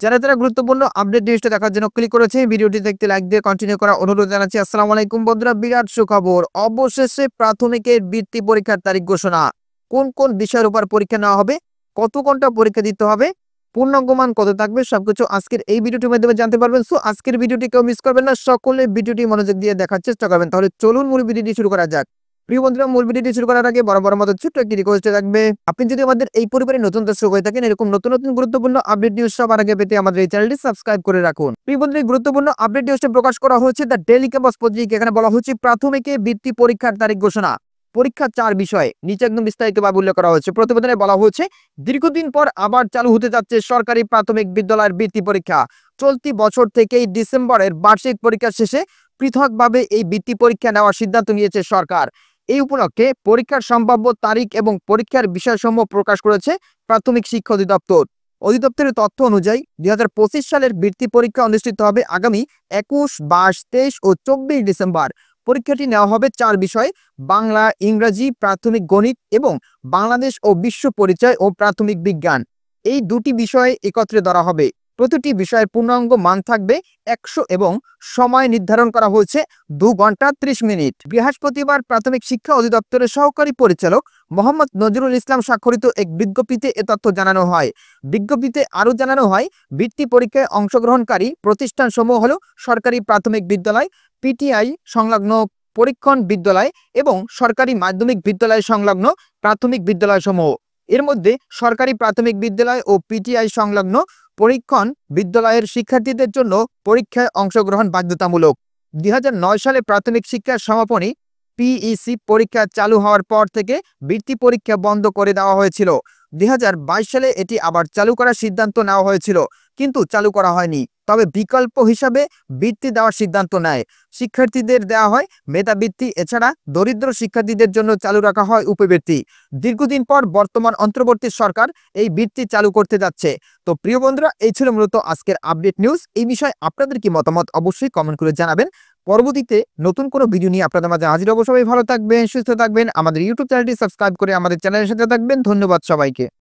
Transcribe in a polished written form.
যারা গুরুত্বপূর্ণ আপডেট নিউজটা দেখার জন্য ক্লিক করেছে ভিডিওটি দেখতে লাইক দিয়ে কন্টিনিউ করা অনুরোধ জানাচ্ছি। আসসালামু আলাইকুম বন্ধুরা, বিরাট সুখবর, অবশেষে প্রাথমিকের বৃত্তি পরীক্ষার তারিখ ঘোষণা। কোন কোন বিষয়ের উপর পরীক্ষা নেওয়া হবে, কত ঘন্টা পরীক্ষা দিতে হবে, পূর্ণাঙ্গ মান কত থাকবে, সবকিছু আজকের এই ভিডিওটির মাধ্যমে জানতে পারবেন। সো আজকের ভিডিওটি কেউ মিস করবেন না, সকলে ভিডিওটি মনোযোগ দিয়ে দেখার চেষ্টা করবেন। তাহলে চলুন মূল ভিডিওটি শুরু করা যাক। প্রিয় বন্ধুরা, মূল ভিডিওটি শুরু করার আগে বরাবর মতো ছোট্ট একটি রিকোয়েস্ট থাকবে, আপনি যদি আমাদের এই পরিবারে নতুন দর্শক হয়ে থাকেন, এরকম নতুন নতুন গুরুত্বপূর্ণ আপডেট নিউজ সবার আগে পেতে আমাদের এই চ্যানেলটি সাবস্ক্রাইব করে রাখুন। প্রিয় বন্ধুরা, গুরুত্বপূর্ণ আপডেট নিউজটা প্রকাশ করা হয়েছে দ্য ডেইলি ক্যাম্পাস পত্রিকা। এখানে বলা হচ্ছে প্রাথমিকে বৃত্তি পরীক্ষার তারিখ ঘোষণা। পরীক্ষা 4 বিষয়ে নিচে একদম বিস্তারিতভাবে উল্লেখ করা হয়েছে। প্রতিবেদনে বলা হয়েছে দীর্ঘদিন পর আবার চালু হতে যাচ্ছে সরকারি প্রাথমিক বিদ্যালয়ের বৃত্তি পরীক্ষা। চলতি বছর থেকেই ডিসেম্বরের বার্ষিক পরীক্ষা শেষে পৃথকভাবে এই বৃত্তি পরীক্ষা নেওয়ার সিদ্ধান্ত নিয়েছে সরকার। এই উপলক্ষে পরীক্ষার সম্ভাব্য তারিখ এবং পরীক্ষার বিষয়সমূহ প্রকাশ করেছে প্রাথমিক শিক্ষা অধিদপ্তর। অধিদপ্তরের তথ্য অনুযায়ী 2025 সালের বৃত্তি পরীক্ষা অনুষ্ঠিত হবে আগামী 21, 22, 23 ও 24 ডিসেম্বর। পরীক্ষাটি নেওয়া হবে 4 বিষয়ে: বাংলা, ইংরেজি, প্রাথমিক গণিত এবং বাংলাদেশ ও বিশ্ব পরিচয় ও প্রাথমিক বিজ্ঞান। এই দুটি বিষয়ে একত্রে ধরা হবে। প্রতিটি বিষয়ের পূর্ণাঙ্গ মান থাকবে 100 এবং সময় নির্ধারণ করা হয়েছে 2 ঘন্টা 30 মিনিট। বৃহস্পতিবার প্রাথমিক শিক্ষা অধিদপ্তরের সহকারী পরিচালক মোহাম্মদ নজরুল ইসলাম স্বাক্ষরিত এক বিজ্ঞপ্তিতে এ তথ্য জানানো হয়। বিজ্ঞপ্তিতে আরও জানানো হয়, বৃত্তি পরীক্ষায় অংশগ্রহণকারী প্রতিষ্ঠানসমূহ হল সরকারি প্রাথমিক বিদ্যালয়, পিটিআই সংলগ্ন পরীক্ষণ বিদ্যালয় এবং সরকারি মাধ্যমিক বিদ্যালয় সংলগ্ন প্রাথমিক বিদ্যালয়সমূহ। এর মধ্যে সরকারি প্রাথমিক বিদ্যালয় ও পিটিআই সংলগ্ন পরীক্ষণ বিদ্যালয়ের শিক্ষার্থীদের জন্য পরীক্ষায় অংশগ্রহণ বাধ্যতামূলক। 2009 সালে প্রাথমিক শিক্ষার সমাপনী পিইসি পরীক্ষা চালু হওয়ার পর থেকে বৃত্তি পরীক্ষা বন্ধ করে দেওয়া হয়েছিল। 2022 সালে এটি আবার চালু করার সিদ্ধান্ত নেওয়া হয়েছিল, কিন্তু চালু করা হয়নি। তবে বিকল্প হিসাবে বৃত্তি দেওয়ার সিদ্ধান্ত নেয়। শিক্ষার্থীদের দেওয়া হয় মেধাবৃত্তি, এছাড়া দরিদ্র শিক্ষার্থীদের জন্য চালু রাখা হয় উপবৃত্তি। দীর্ঘদিন পর বর্তমান অন্তর্বর্তী সরকার এই বৃত্তি চালু করতে যাচ্ছে। তো প্রিয় বন্ধুরা, এই ছিল মূলত আজকের আপডেট নিউজ। এই বিষয়ে আপনাদের কি মতামত অবশ্যই কমেন্ট করে জানাবেন। পরবর্তীতে নতুন কোনো ভিডিও নিয়ে আপনাদের মাঝে হাজির হব। সবাই ভালো থাকবেন, সুস্থ থাকবেন। আমাদের ইউটিউব চ্যানেলটি সাবস্ক্রাইব করে আমাদের চ্যানেলের সাথে থাকবেন। ধন্যবাদ সবাইকে।